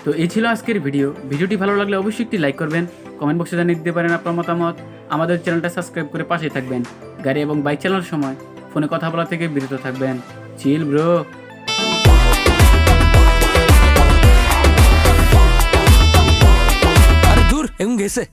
তো এই ছিল আজকের ভিডিওটি ভালো লাগলে অবশ্যই একটি লাইক করবেন, কমেন্ট বক্সে জানিয়ে দিতে পারেন আপনার মতামত। আমাদের চ্যানেলটা সাবস্ক্রাইব করে পাশেই থাকবেন। গাড়ি এবং বাইক চালানোর সময় ফোনে কথা বলা থেকে বিরত থাকবেন। Chill bro. আরে দূর এরকম গেছে।